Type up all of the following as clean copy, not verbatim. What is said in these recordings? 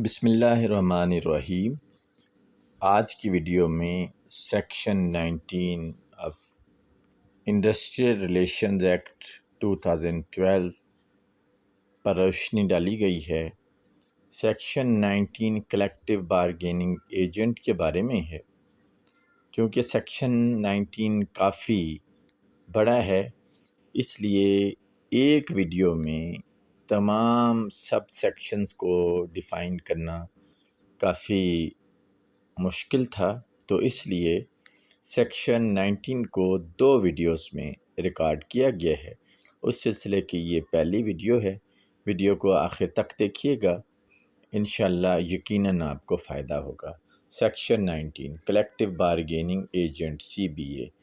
बिस्मिल्लाहिर्रहमानिर्रहीम। आज की वीडियो में section 19 of industrial relations act 2012 पर रोशनी डाली गई है। सेक्शन 19 कलेक्टिव बारगेनिंग एजेंट के बारे में है। क्योंकि सेक्शन 19 काफ़ी बड़ा है, इसलिए एक वीडियो में तमाम सब सेक्शंस को डिफ़ाइन करना काफ़ी मुश्किल था। तो इसलिए सेक्शन 19 को 2 वीडियोस में रिकॉर्ड किया गया है। उस सिलसिले की ये पहली वीडियो है। वीडियो को आखिर तक देखिएगा, इंशाल्लाह यकीनन आपको फ़ायदा होगा। Section 19 collective bargaining agent CBA।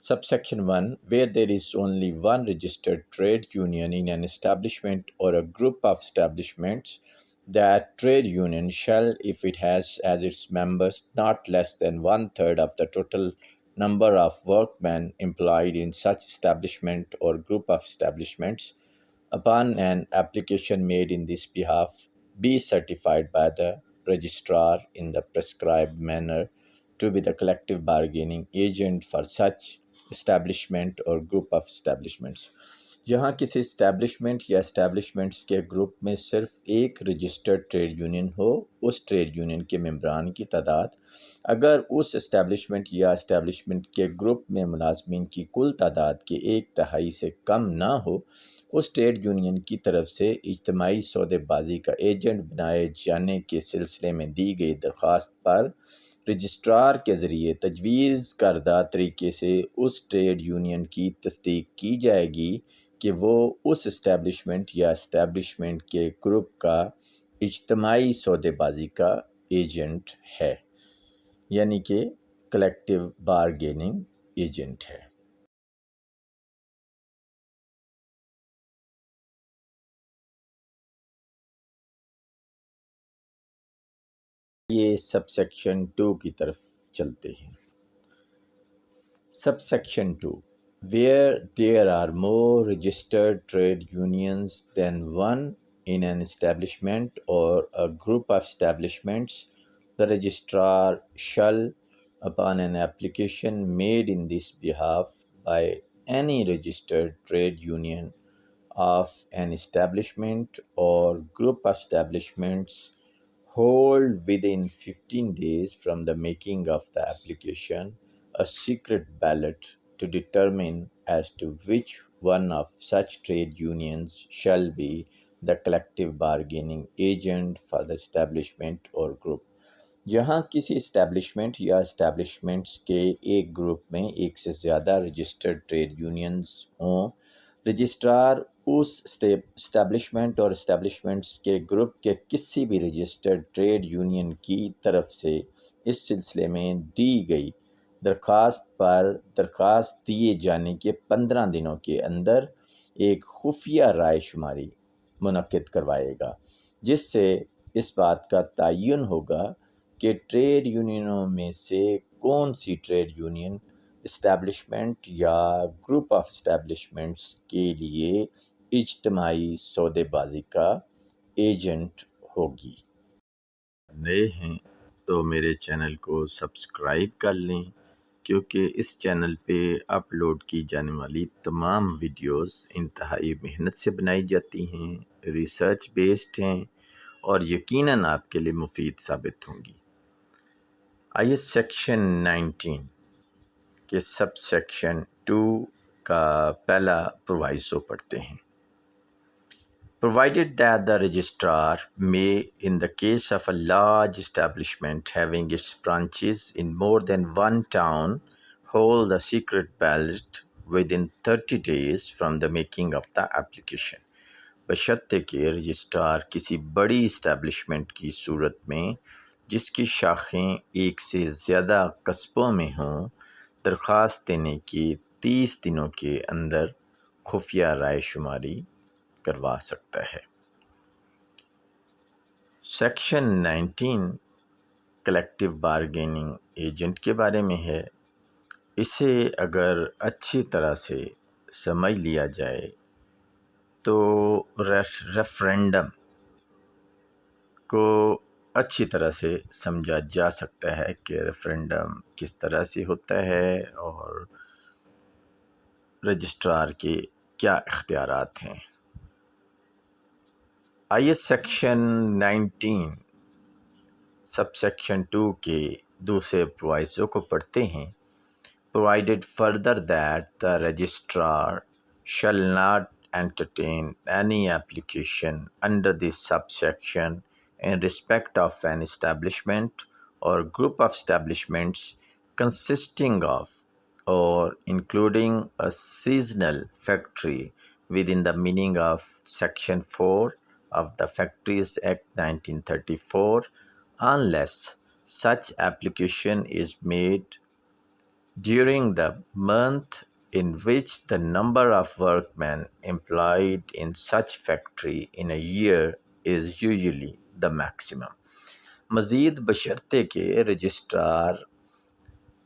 Subsection 1. Where there is only one registered trade union in an establishment or a group of establishments, that trade union shall, if it has as its members not less than 1/3 of the total number of workmen employed in such establishment or group of establishments, upon an application made in this behalf, be certified by the registrar in the prescribed manner to be the collective bargaining agent for such establishment और group of establishments. जहाँ किसी establishment या establishments के group में सिर्फ एक registered trade union हो, उस ट्रेड यूनियन के मेंबरान की तादाद अगर उस इस्टेब्लिशमेंट या इस्टेब्लिशमेंट के ग्रुप में मुलाजमीन की कुल तादाद के 1/3 से कम ना हो, उस ट्रेड यूनियन की तरफ से इज्तिमाई सौदेबाजी का एजेंट बनाए जाने के सिलसिले में दी गई दरख्वास्त पर रजिस्ट्रार के ज़रिए तजवीज़ करदा तरीके से उस ट्रेड यूनियन की तस्दीक की जाएगी कि वो उस इस्टेब्लिशमेंट या इस्टेब्लिशमेंट के ग्रुप का इज्तिमाई सौदेबाजी का एजेंट है, यानी कि कलेक्टिव बारगेनिंग एजेंट है। ये सबसेक्शन 2 की तरफ चलते हैं। Subsection 2. Where there are more registered trade unions than one in an establishment or a group of establishments, the registrar shall, upon an application made in this behalf by any registered trade union of an establishment or group of establishments, hold within 15 days from the making of the application a secret ballot to determine as to which one of such trade unions shall be the collective bargaining agent for the establishment or group। जहाँ किसी establishment या establishments के एक group में एक से ज़्यादा registered trade unions हों, रजिस्ट्रार उस इस्टेब्लिशमेंट और इस्टेब्लिशमेंट्स के ग्रुप के किसी भी रजिस्टर्ड ट्रेड यूनियन की तरफ से इस सिलसिले में दी गई दरख्वास्त पर दरख्वास्त दिए जाने के 15 दिनों के अंदर एक खुफिया राय शुमारी मुनक्किद करवाएगा, जिससे इस बात का तयन होगा कि ट्रेड यूनियनों में से कौन सी ट्रेड यूनियन इस्टेब्लिशमेंट या ग्रुप ऑफ इस्टेब्लिशमेंट्स के लिए इज्तिमाई सौदेबाजी का एजेंट होगी। नए हैं तो मेरे चैनल को सब्सक्राइब कर लें, क्योंकि इस चैनल पे अपलोड की जाने वाली तमाम वीडियोस इंतहाई मेहनत से बनाई जाती हैं, रिसर्च बेस्ड हैं और यकीनन आपके लिए मुफीद साबित होंगी। आइए सेक्शन 19 के सब सेक्शन 2 का पहला प्रोवाइसो पढ़ते हैं। Provided that the registrar may, in the case of a large establishment having its branches in more than one town, hold the secret ballot within 30 days from the making of the application, बशर्ते कि registrar किसी बड़ी establishment की सूरत में जिसकी शाखें एक से ज़्यादा कस्बों में हों, दरख्वास्त देने की 30 दिनों के अंदर खुफिया राय शुमारी करवा सकता है। सेक्शन 19 कलेक्टिव बारगेनिंग एजेंट के बारे में है। इसे अगर अच्छी तरह से समझ लिया जाए तो रेफरेंडम को अच्छी तरह से समझा जा सकता है कि रेफरेंडम किस तरह से होता है और रजिस्ट्रार के क्या इख्तियारात हैं। आइए सेक्शन 19 सब सेक्शन 2 के दूसरे प्रोविज़ो को पढ़ते हैं। Provided further that the registrar shall not entertain any application under this subsection in respect of an establishment or group of establishments consisting of or including a seasonal factory within the meaning of Section 4 of the Factories Act 1934 unless such application is made during the month in which the number of workmen employed in such factory in a year is usually the maximum. मज़ीद बशर्ते के registrar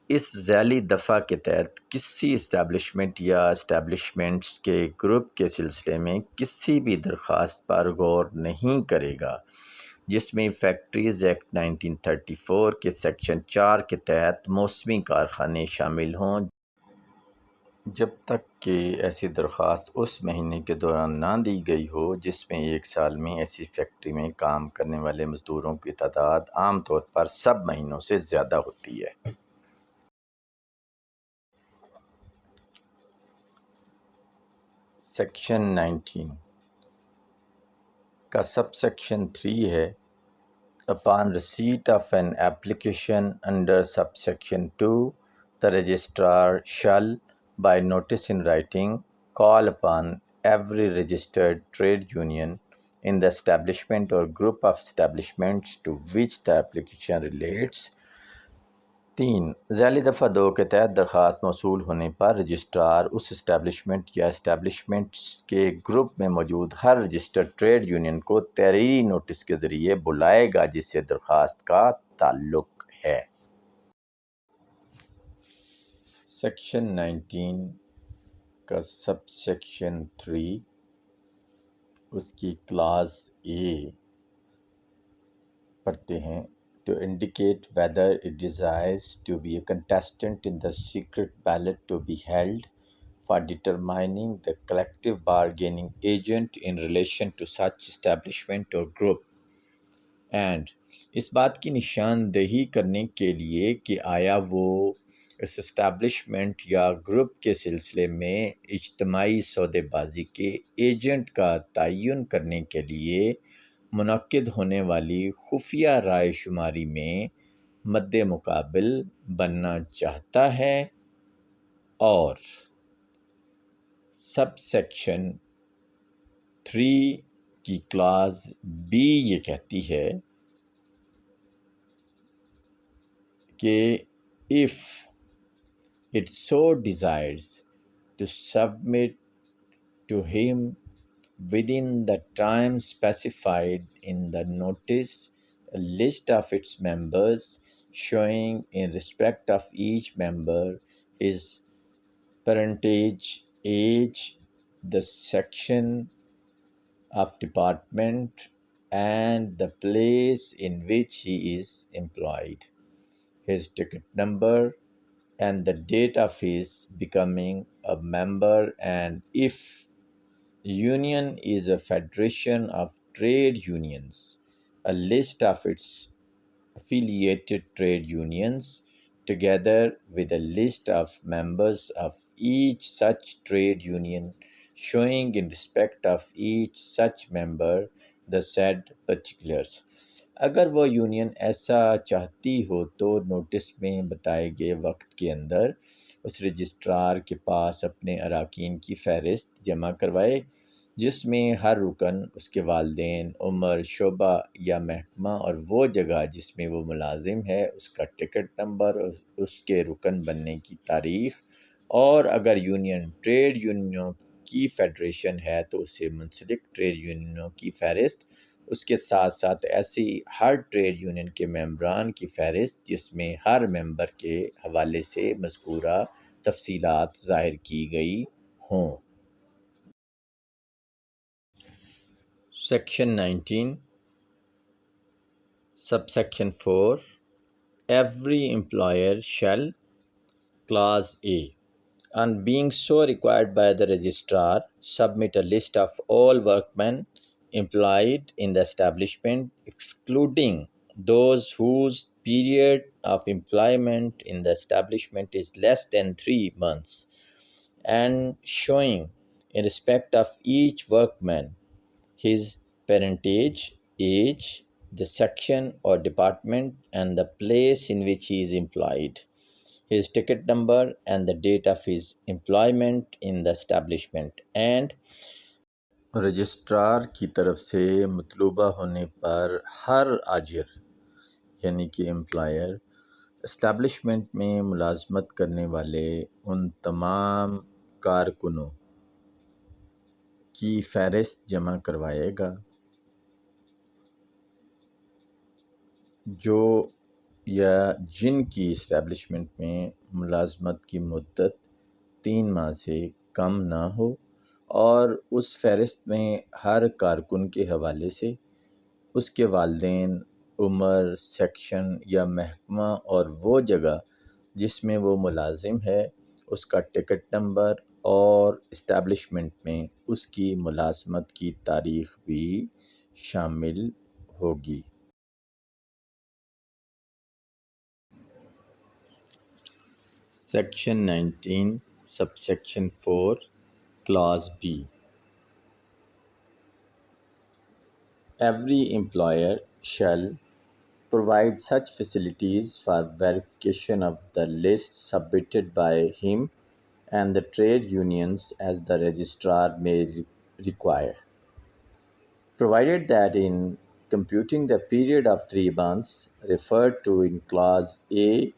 इस ज़ैली दफ़ा के तहत किसी establishment या establishments के ग्रुप के सिलसिले में किसी भी दरख्वास्त पर गौर नहीं करेगा जिसमें फैक्ट्रीज़ एक्ट 1934 के सेक्शन 4 के तहत मौसमी कारखाने शामिल हों, जब तक कि ऐसी दरख्वास्त उस महीने के दौरान ना दी गई हो जिसमें एक साल में ऐसी फैक्ट्री में काम करने वाले मज़दूरों की तादाद आम तौर पर सब महीनों से ज़्यादा होती है। सेक्शन 19 का सब सेक्शन 3 है। Upon receipt of an application under subsection 2, the registrar shall, by notice in writing, call upon every registered trade union in the establishment or group of establishments to which the application relates. 3. ज़ैली दफ़ा 2 के तहत दरख्वास्त मौसूल होने पर registrar उस establishment या establishments के group में मौजूद हर रजिस्टर्ड ट्रेड यूनियन को तहरीरी नोटिस के ज़रिए बुलाएगा जिससे दरख्वास्त का ताल्लुक़ है। सेक्शन 19 का सब सेक्शन 3 उसकी क्लास ए पढ़ते हैं। To indicate whether it desires to be a contestant in the secret ballot to be held for determining the collective bargaining agent in relation to such establishment or group, and इस बात की निशानदेही करने के लिए कि आया वो इस इस्टेब्लिशमेंट या ग्रुप के सिलसिले में इज्तमाही सौदेबाजी के एजेंट का तयन करने के लिए मुनक्किद होने वाली खुफिया राय शुमारी में मद्दे मुकाबिल बनना चाहता है। और सब सेक्शन 3 की क्लास बी ये कहती है कि if it so desires to submit to him within the time specified in the notice a list of its members showing in respect of each member his parentage, age, the section of department and the place in which he is employed, his ticket number and the date of his becoming a member, and if union is a federation of trade unions, a list of its affiliated trade unions, together with a list of members of each such trade union, showing in respect of each such member the said particulars. अगर वो union ऐसा चाहती हो तो notice में बताए गए वक्त के अंदर उस रजिस्ट्रार के पास अपने अरकान की फ़हरिस्त जमा करवाए जिसमें हर रुकन, उसके वालिदैन, उम्र, शोबा या महकमा और वो जगह जिसमें वो मुलाजिम है, उसका टिकट नंबर, उसके रुकन बनने की तारीख़, और अगर यूनियन ट्रेड यूनियनों की फ़ेडरेशन है तो उससे मुंसलिक ट्रेड यूनियनों की फ़हरिस्त, उसके साथ साथ ऐसी हर ट्रेड यूनियन के मेंबरान की फ़हरिस्त जिसमें हर मेंबर के हवाले से मज़कूरा तफसीलात ज़ाहिर की गई हों। Section 19 Subsection 4. Every employer shall, Clause A, on being so required by the registrar, submit a list of all workmen employed in the establishment, excluding those whose period of employment in the establishment is less than 3 months, and showing, in respect of each workman, his parentage, age, the section or department, and the place in which he is employed, his ticket number, and the date of his employment in the establishment, and registrar की तरफ से मतलूबा होने पर हर आजिर यानी कि employer establishment में मुलाजमत करने वाले उन तमाम कारकुनों की फ़हरिस्त जमा करवाएगा जो या जिनकी इस्टेब्लिशमेंट में मुलाजमत की मुद्दत 3 माह से कम ना हो, और उस फ़हरिस्त में हर कारकुन के हवाले से उसके वालिदैन, उम्र, सेक्शन या महकमा और वो जगह जिसमें वो मुलाजिम है, उसका टिकट नंबर और इस्टेब्लिशमेंट में उसकी मुलाजमत की तारीख़ भी शामिल होगी। Section 19, subsection 4, clause B. Every employer shall provide such facilities for verification of the list submitted by him and the trade unions as the registrar may require, provided that in computing the period of 3 months referred to in clause A,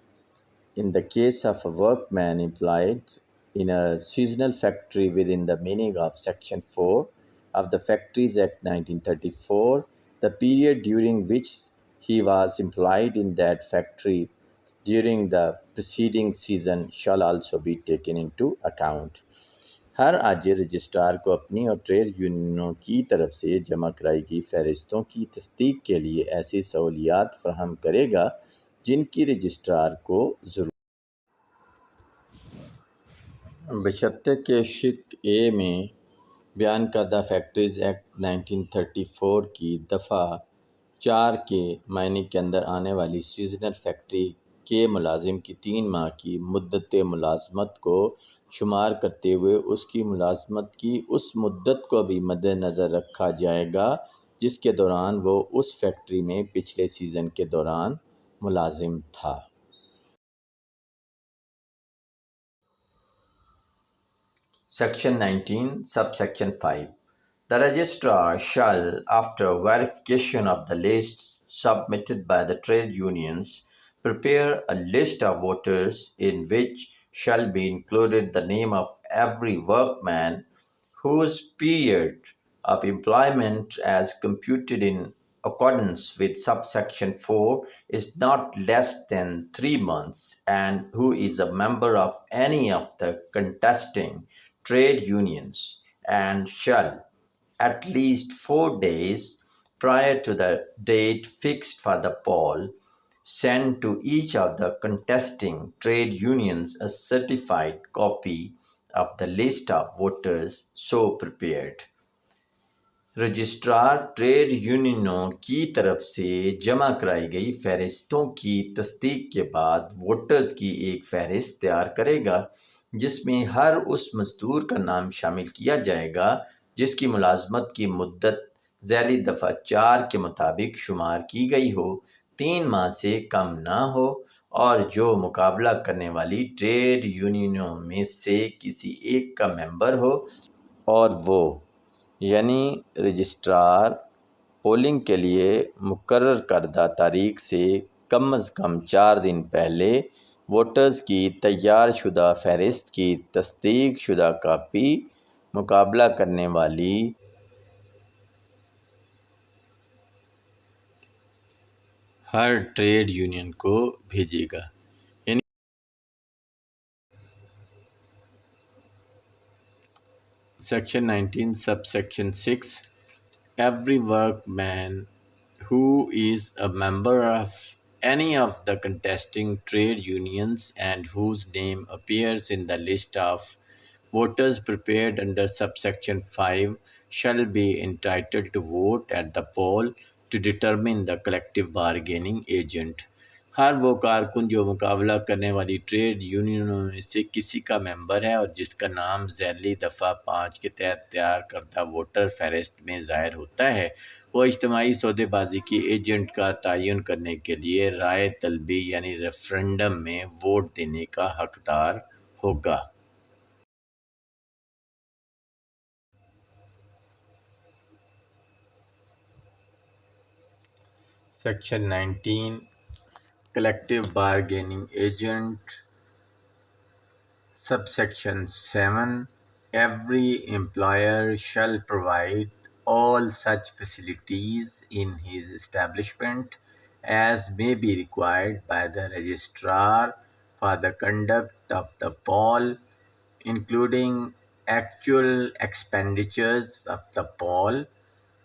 in the case of a workman employed in a seasonal factory within the meaning of Section 4 of the Factories Act 1934, the period during which he was employed in that factory during the preceding season shall also be taken into account. हर आजिर registrar को अपनी और trade यूनियनों की तरफ से जमा कराई गई फ़हरिस्तों की तस्दीक के लिए ऐसी सहूलियात फराहम करेगा जिनकी रजिस्ट्रार को ज़रूरत, बशर्ते कि शिक ए में बयान करदा फैक्ट्रीज़ एक्ट 1934 की दफ़ा 4 के मायने के अंदर आने वाली सीजनल फैक्ट्री के मुलाजिम की 3 माह की मुद्दत मुलाजमत को शुमार करते हुए उसकी मुलाजमत की उस मुद्दत को भी मद्देनज़र रखा जाएगा जिसके दौरान वो उस फैक्ट्री में पिछले सीज़न के दौरान मुलाजिम था। Section 19, subsection 5. The registrar shall, after verification of the lists submitted by the trade unions, prepare a list of voters in which shall be included the name of every workman whose period of employment as computed in accordance with subsection 4 is not less than 3 months and who is a member of any of the contesting trade unions, and shall, at least 4 days prior to the date fixed for the poll, send to each of the contesting trade unions a certified copy of the list of voters so prepared. Registrar trade यूनियनों की तरफ से जमा कराई गई फ़हरिस्तों की तस्दीक के बाद वोटर्स की एक फ़हरिस्त तैयार करेगा जिसमें हर उस मज़दूर का नाम शामिल किया जाएगा जिसकी मुलाजमत की मुद्दत ज़ैली दफ़ा 4 के मुताबिक शुमार की गई हो, 3 माह से कम ना हो, और जो मुकाबला करने वाली ट्रेड यूनियनों में से किसी एक का मेंबर हो, और वो यानी रजिस्ट्रार पोलिंग के लिए मुकर्रर करदा तारीख से कम अज़ कम 4 दिन पहले वोटर्स की तैयार शुदा फ़हरिस्त की तस्दीक शुदा कापी मुकाबला करने वाली हर ट्रेड यूनियन को भेजेगा। यानी Section 19, subsection 6. Every workman who is a member of any of the contesting trade unions and whose name appears in the list of voters prepared under subsection 5 shall be entitled to vote at the poll to determine the collective bargaining agent. हर वो कारकुन जो मुकाबला करने वाली trade यूनियनों में से किसी का मेंबर है और जिसका नाम ज़ैली दफ़ा 5 के तहत तैयार करदा वोटर फहरिस्त में ज़ाहिर होता है, वो इज्तिमाई सौदेबाजी की एजेंट का तयन करने के लिए राय तलबी यानी रेफरेंडम में वोट देने का हकदार होगा। Section 19 Collective Bargaining Agent. Subsection 7 Every employer shall provide all such facilities in his establishment as may be required by the registrar for the conduct of the poll, including actual expenditures of the poll,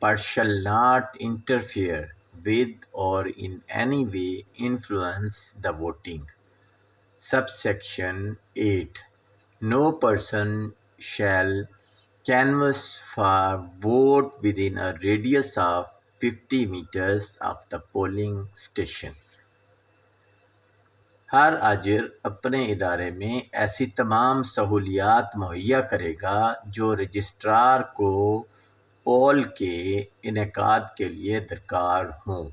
but shall not interfere with or in any way influence the voting. Subsection 8 No person shall canvass for vote within a radius of 50 meters of the polling station. हर आजिर अपने इदारे में ऐसी तमाम सहूलियात मुहैया करेगा जो registrar को पोल के इनेकाद के लिए दरकार हों,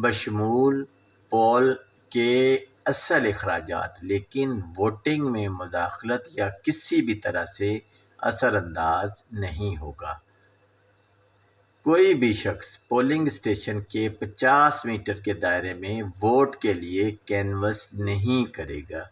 बशमूल पोल के असल अखराजात, लेकिन वोटिंग में मुदाखलत या किसी भी तरह से असरअंदाज नहीं होगा। कोई भी शख्स पोलिंग स्टेशन के 50 मीटर के दायरे में वोट के लिए कैनवस नहीं करेगा।